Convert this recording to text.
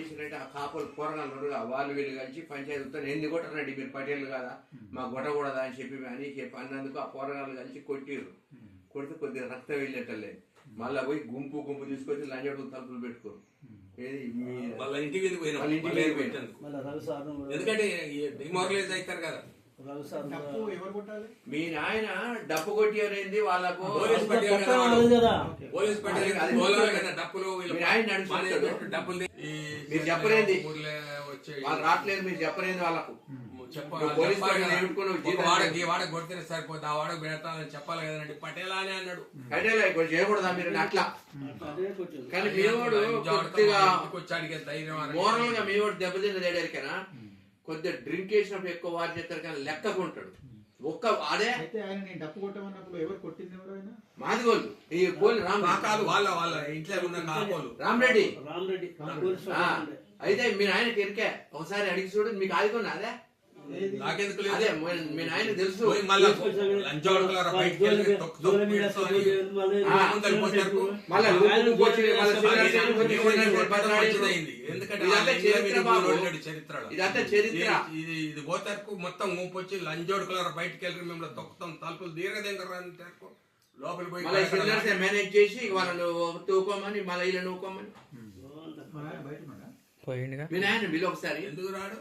చేసినట్టు ఆ కాపులు కూరగాయలు వాళ్ళు వీళ్ళు కలిసి పంచాయతీతో ఎన్ని కొట్టరండి మీరు పటేళ్ళు కదా మా కొట్టకూడదా అని చెప్పి అన్నందుకు ఆ కూరగాయలు కలిసి కొట్టిర్రు. కొడితే కొద్దిగా రక్తం వెళ్ళేటలేదు. మళ్ళీ పోయి గుంపు తీసుకొచ్చి లంజడు తలుపులు పెట్టుకోరు. ఇంటికి ఎందుకంటే డిమారలైజ్ అవుతారు కదా. మీ నాయన డప్పు కొట్టేది వాళ్ళకు మీరు చెప్పలేదు, వాళ్ళు రావట్లేదు, మీరు చెప్పలేదు వాళ్ళకు. వాడకు కొడితే సరిపోతుంది, ఆ వాడకు పెడతానని చెప్పాలి కదండి. పటేలా అని అన్నాడు. పటేలా ఇప్పుడు చేయకూడదా మీరు అట్లా? కానీ మీవాడు కొద్దిగా మోరల్ గా మీవాడు దెబ్బతిన్నదేడారికైనా కొద్దిగా డ్రింక్ చేసినప్పుడు ఎక్కువ వారి చేస్తారు కానీ లెక్కకుంటాడు. ఒక్క అదే డప్పు కొట్టమన్నప్పుడు ఎవరు కొట్టింది? ఎవరైనా మాదిగోళ్ళు ఈ కోళ్ళు వాళ్ళ ఇంట్లో ఉన్న రామరెడ్డి. అయితే మీ నాయనకి ఎరికే ఒకసారి అడిగి చూడు, మీకు ఆదుకున్నా అదే అదే మీ నాయన తెలుసు. ఇదంతా చరిత్ర. ఇది పోతారు మొత్తం ఊపొచ్చి లంజోడుకులారా బయటకు వెళ్ళి మిమ్మల్ని తొక్కుతాం, తలుపులు దీర్ఘదేంకరా లోపలికి పోయి మేనేజ్ చేసి వాళ్ళను తూకోమని మళ్ళీ ఇలా నూకోమని పోయిందిగా మీ నాయన బిల్లు ఒకసారి ఎందుకు రాడు?